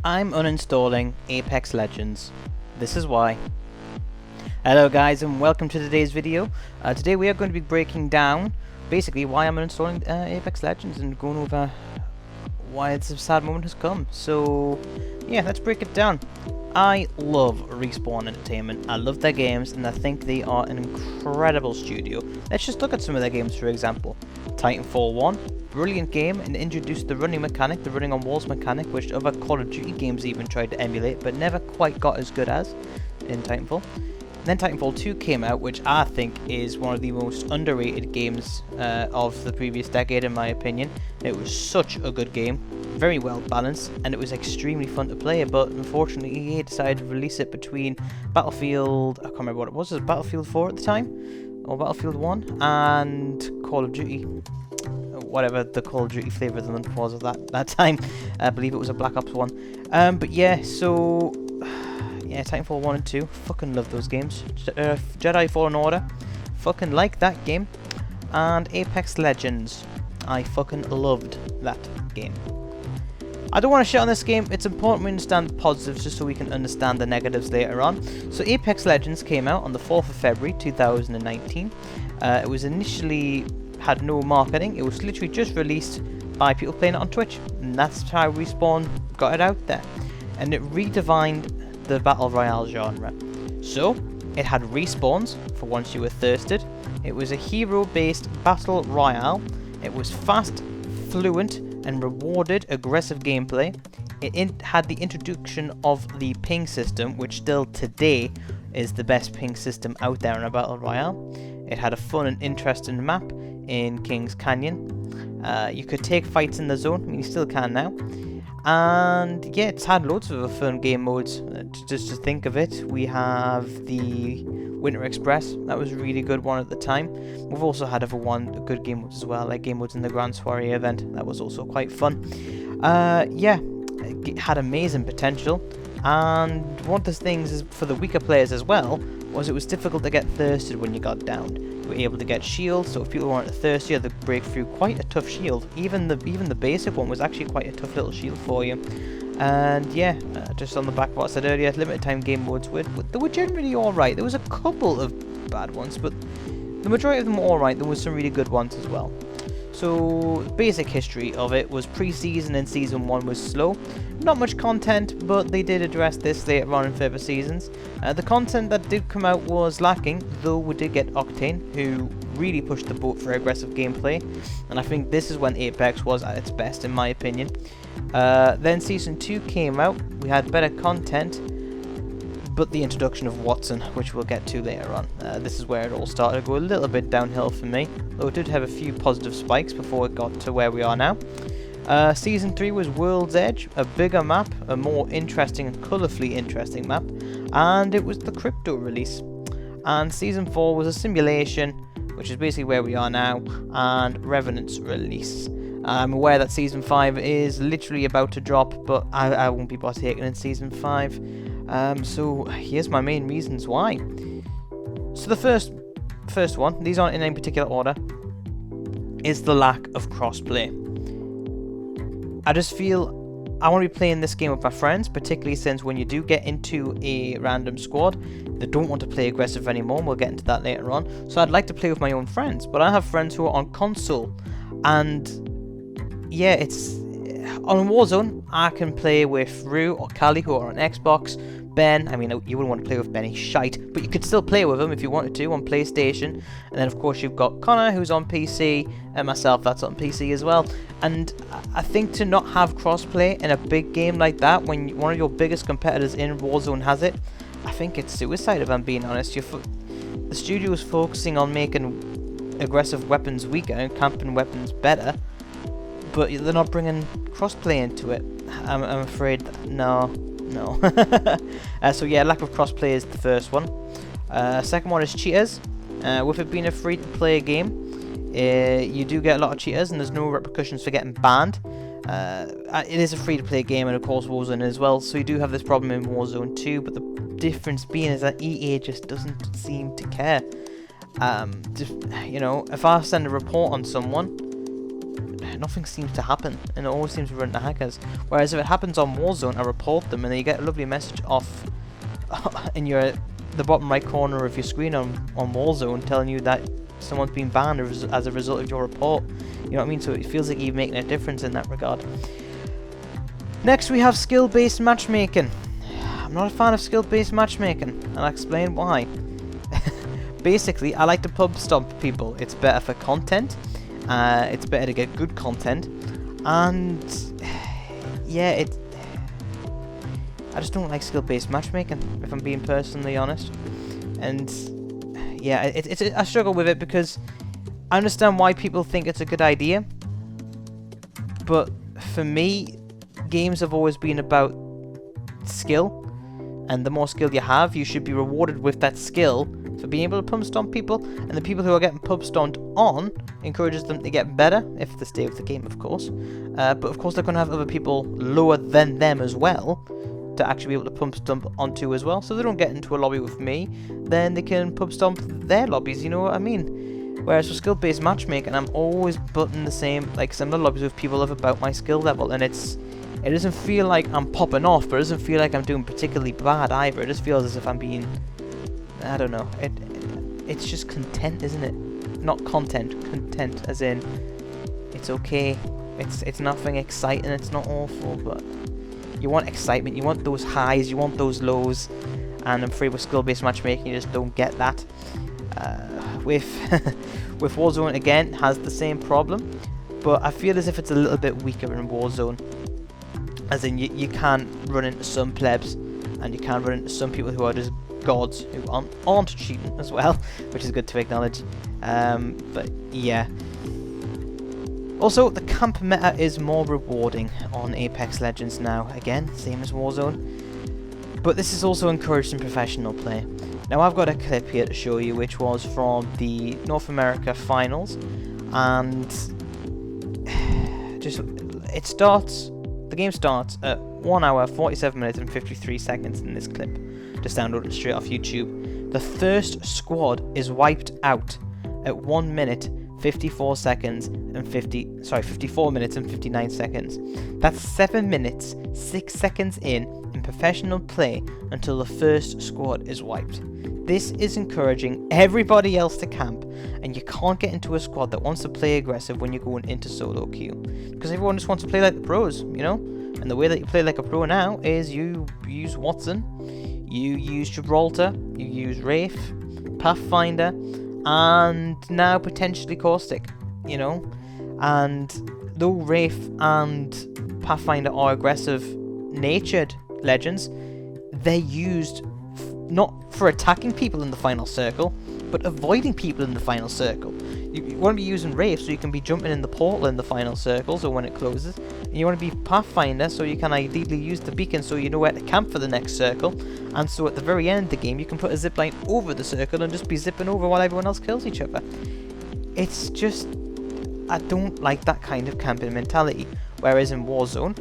I'm uninstalling Apex Legends. This is why. Hello guys and welcome to today's video. Today we are going to be breaking down basically why I'm uninstalling Apex Legends and going over why this sad moment has come. So yeah, let's break it down. I love Respawn Entertainment. I love their games and I think they are an incredible studio. Let's just look at some of their games, for example. Titanfall 1, brilliant game, and introduced the running mechanic, the running on walls mechanic, which other Call of Duty games even tried to emulate but never quite got as good as in Titanfall. Then Titanfall 2 came out, which I think is one of the most underrated games of the previous decade in my opinion. It was such a good game, very well balanced, and it was extremely fun to play, but unfortunately EA decided to release it between Battlefield, I can't remember what it was Battlefield 4 at the time? Or Battlefield 1? And Call of Duty. Whatever the Call of Duty flavour of the month was at that time. I believe it was a Black Ops 1. But yeah, so yeah, Titanfall 1 and 2, fucking love those games. Jedi Fallen Order, fucking like that game. And Apex Legends, I fucking loved that game. I don't want to shit on this game, it's important we understand the positives just so we can understand the negatives later on. So Apex Legends came out on the 4th of February 2019. It was initially had no marketing, it was literally just released by people playing it on Twitch. And that's how Respawn got it out there. And it redefined the Battle Royale genre. So, it had respawns for once you were thirsted. It was a hero-based Battle Royale. It was fast, fluent, and rewarded aggressive gameplay. It had the introduction of the ping system, which still today is the best ping system out there in a Battle Royale. It had a fun and interesting map in King's Canyon. You could take fights in the zone, I mean you still can now. And yeah, it's had loads of fun game modes. Just to think of it, we have the Winter Express, that was a really good one at the time. We've also had good game modes as well, like game modes in the Grand Soiree event, that was also quite fun. Yeah, it had amazing potential, and one of the things is for the weaker players as well, was it was difficult to get thirsted when you got downed. You were able to get shields, so if people weren't thirsty, you had to break through quite a tough shield. Even the basic one was actually quite a tough little shield for you. And yeah, just on the back of what I said earlier, limited time game modes they were generally alright. There was a couple of bad ones, but the majority of them were alright. There was some really good ones as well. So, basic history of it was pre-season and season 1 was slow. Not much content, but they did address this later on in further seasons. The content that did come out was lacking, though we did get Octane, who really pushed the boat for aggressive gameplay. And I think this is when Apex was at its best, in my opinion. Then season 2 came out, we had better content, but the introduction of Watson, which we'll get to later on. This is where it all started to go a little bit downhill for me, though it did have a few positive spikes before it got to where we are now. Season 3 was World's Edge, a bigger map, a more interesting and colourfully interesting map, and it was the crypto release. And Season 4 was a simulation, which is basically where we are now, and Revenant's release. I'm aware that Season 5 is literally about to drop, but I won't be partaking in Season 5. So here's my main reasons why. So the first one, these aren't in any particular order, is the lack of crossplay. I just feel I want to be playing this game with my friends, particularly since when you do get into a random squad, they don't want to play aggressive anymore, and we'll get into that later on. So I'd like to play with my own friends, but I have friends who are on console, and yeah, it's on Warzone, I can play with Rue or Callie who are on Xbox. Ben, I mean, you wouldn't want to play with Ben, he's shite, but you could still play with him if you wanted to on PlayStation. And then of course you've got Connor who's on PC, and myself that's on PC as well. And I think to not have crossplay in a big game like that, when one of your biggest competitors in Warzone has it, I think it's suicide if I'm being honest. The studio is focusing on making aggressive weapons weaker and camping weapons better, but they're not bringing crossplay into it. I'm afraid no. So yeah, lack of crossplay is the first one. Second one is cheaters. With it being a free-to-play game, you do get a lot of cheaters, and there's no repercussions for getting banned. It is a free-to-play game, and of course Warzone as well, so you do have this problem in Warzone too, but the difference being is that EA just doesn't seem to care. You know, if I send a report on someone, nothing seems to happen, and it always seems to run to hackers. Whereas if it happens on Warzone, I report them, and then you get a lovely message off in the bottom right corner of your screen on Warzone telling you that someone's been banned as a result of your report. You know what I mean? So it feels like you're making a difference in that regard. Next we have skill-based matchmaking. I'm not a fan of skill-based matchmaking, and I'll explain why. Basically, I like to pub stomp people. It's better for content. It's better to get good content, and yeah, I just don't like skill-based matchmaking, if I'm being personally honest. And yeah, I struggle with it because I understand why people think it's a good idea, but for me, games have always been about skill, and the more skill you have, you should be rewarded with that skill for being able to pub stomp people, and the people who are getting pub stomped on encourages them to get better, if they stay with the game, of course. But of course they're going to have other people lower than them as well to actually be able to pub stomp onto as well, so they don't get into a lobby with me, then they can pub stomp their lobbies, you know what I mean? Whereas for skill-based matchmaking, I'm always butting the same, like, similar lobbies with people of about my skill level, and it doesn't feel like I'm popping off, but it doesn't feel like I'm doing particularly bad either. It just feels as if I'm being, I don't know, it's just content, isn't it? Not content, content, as in, it's okay, it's nothing exciting, it's not awful, but you want excitement, you want those highs, you want those lows, and I'm afraid with skill-based matchmaking, you just don't get that. With Warzone, again, has the same problem, but I feel as if it's a little bit weaker in Warzone, as in, you can run into some plebs, and you can run into some people who are just gods who aren't cheating as well, which is good to acknowledge. But yeah. Also, the camp meta is more rewarding on Apex Legends now. Again, same as Warzone. But this is also encouraging professional play. Now, I've got a clip here to show you, which was from the North America Finals, and the game starts at 1 hour, 47 minutes and 53 seconds in this clip. Just download it straight off YouTube. The first squad is wiped out at 1 minute, 54 seconds and 54 minutes and 59 seconds. That's 7 minutes, 6 seconds in professional play until the first squad is wiped. This is encouraging everybody else to camp, and you can't get into a squad that wants to play aggressive when you're going into solo queue, because everyone just wants to play like the pros, you know? And the way that you play like a pro now is you use Watson, you use Gibraltar, you use Wraith, Pathfinder, and now potentially Caustic, you know? And though Wraith and Pathfinder are aggressive natured legends, they're used not for attacking people in the final circle, but avoiding people in the final circle. You want to be using Wraith so you can be jumping in the portal in the final circle, so when it closes. And you want to be Pathfinder so you can ideally use the beacon so you know where to camp for the next circle. And so at the very end of the game you can put a zipline over the circle and just be zipping over while everyone else kills each other. It's just, I don't like that kind of camping mentality. Whereas in Warzone,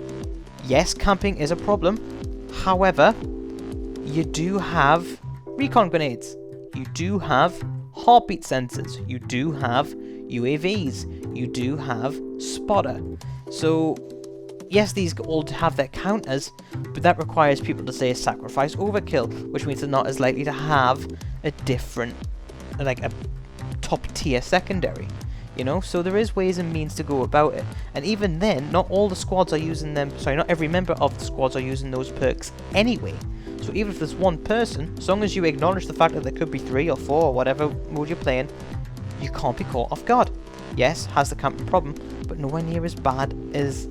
yes, camping is a problem. However, you do have recon grenades, you do have heartbeat sensors, you do have UAVs, you do have spotter. So yes, these all have their counters, but that requires people to say sacrifice overkill, which means they're not as likely to have a different, like a top tier secondary, you know? So there is ways and means to go about it, and even then, not all the squads are using them, not every member of the squads are using those perks anyway. So even if there's one person, as long as you acknowledge the fact that there could be 3 or 4 or whatever mode you're playing, you can't be caught off guard. Yes, has the camping problem, but nowhere near as bad as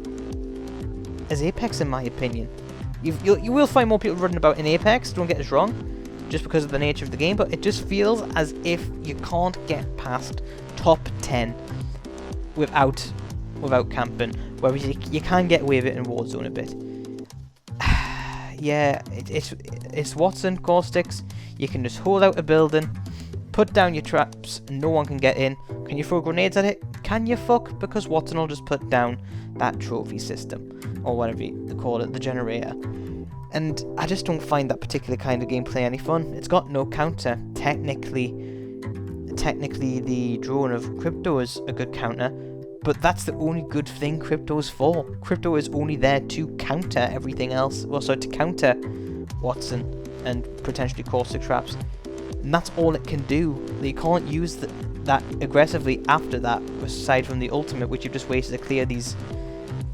Apex, in my opinion. You will find more people running about in Apex, don't get us wrong, just because of the nature of the game, but it just feels as if you can't get past top 10 without camping, whereas you can get away with it in Warzone a bit. Yeah, it's Watson, Caustics. You can just hold out a building, put down your traps, and no one can get in. Can you throw grenades at it? Can you fuck? Because Watson will just put down that trophy system, or whatever you call it, the generator. And I just don't find that particular kind of gameplay any fun. It's got no counter. Technically the drone of Crypto is a good counter, But that's the only good thing crypto's for. Crypto is only there to counter everything else. Well, so to counter Watson and potentially caustic traps. And that's all it can do. You can't use that aggressively after that, aside from the ultimate, which you've just wasted to clear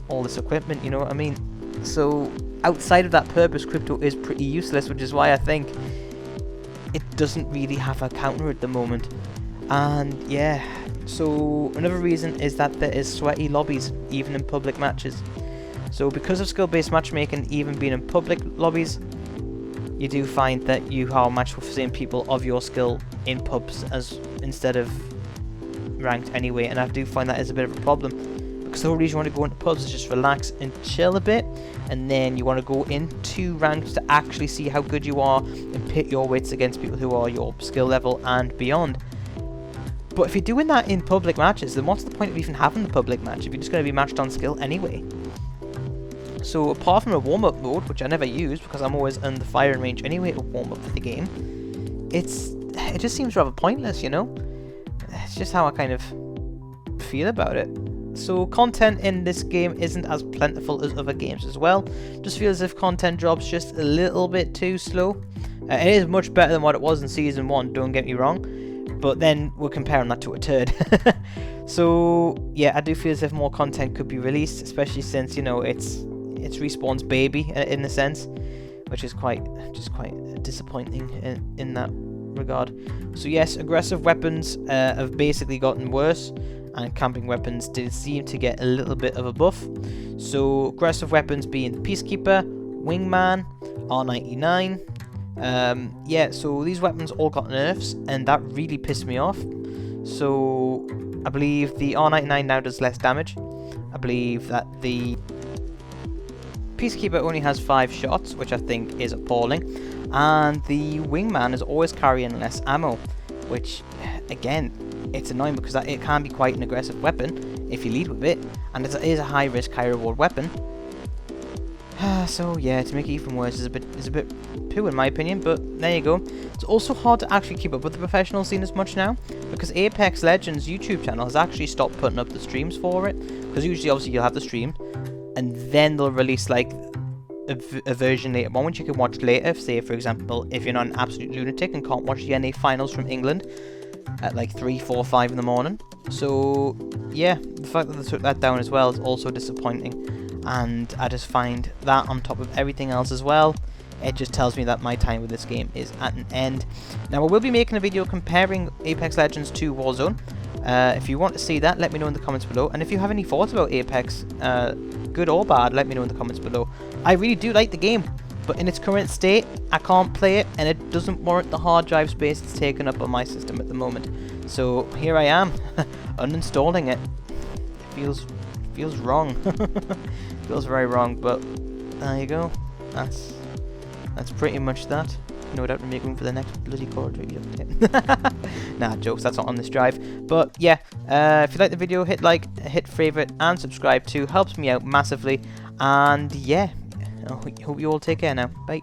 all this equipment, you know what I mean? So outside of that purpose, crypto is pretty useless, which is why I think it doesn't really have a counter at the moment. And yeah, so another reason is that there is sweaty lobbies, even in public matches. So because of skill-based matchmaking, even being in public lobbies, you do find that you are matched with the same people of your skill in pubs as instead of ranked anyway, and I do find that is a bit of a problem, because the whole reason you want to go into pubs is just relax and chill a bit, and then you want to go into ranks to actually see how good you are and pit your wits against people who are your skill level and beyond. But if you're doing that in public matches, then what's the point of even having the public match if you're just going to be matched on skill anyway? So apart from a warm-up mode, which I never use because I'm always in the firing range anyway to warm up for the game, it just seems rather pointless, you know? It's just how I kind of feel about it. So content in this game isn't as plentiful as other games as well. Just feels as if content drops just a little bit too slow. It is much better than what it was in Season 1, don't get me wrong. But then we're comparing that to a turd. So yeah, I do feel as if more content could be released, especially since, you know, it's Respawn's baby in a sense, which is quite disappointing in that regard. So yes, aggressive weapons have basically gotten worse, and camping weapons did seem to get a little bit of a buff. So aggressive weapons being the Peacekeeper, Wingman, R99. Yeah, so these weapons all got nerfs, and that really pissed me off. So I believe the R99 now does less damage. I believe that the Peacekeeper only has 5 shots, which I think is appalling, and the Wingman is always carrying less ammo, which again, it's annoying because it can be quite an aggressive weapon if you lead with it, and it is a high risk, high reward weapon. So yeah, to make it even worse is a bit poo in my opinion, but there you go. It's also hard to actually keep up with the professional scene as much now, because Apex Legends YouTube channel has actually stopped putting up the streams for it, because usually obviously you'll have the stream, and then they'll release like a version later on, which you can watch later. Say for example, if you're not an absolute lunatic and can't watch the NA finals from England at like 3, 4, 5 in the morning. So yeah, the fact that they took that down as well is also disappointing, and I just find that on top of everything else as well, it just tells me that my time with this game is at an end. Now I will be making a video comparing Apex Legends to Warzone. If you want to see that, let me know in the comments below, and if you have any thoughts about Apex, good or bad, let me know in the comments below. I really do like the game, but in its current state, I can't play it, and it doesn't warrant the hard drive space it's taken up on my system at the moment. So here I am, uninstalling it. It feels wrong. Feels very wrong, but there you go. That's pretty much that. No doubt to make room for the next bloody Call of Duty update. Nah, jokes, that's not on this drive. But yeah, if you like the video, hit like, hit favourite, and subscribe too. Helps me out massively. And yeah, I hope you all take care now. Bye.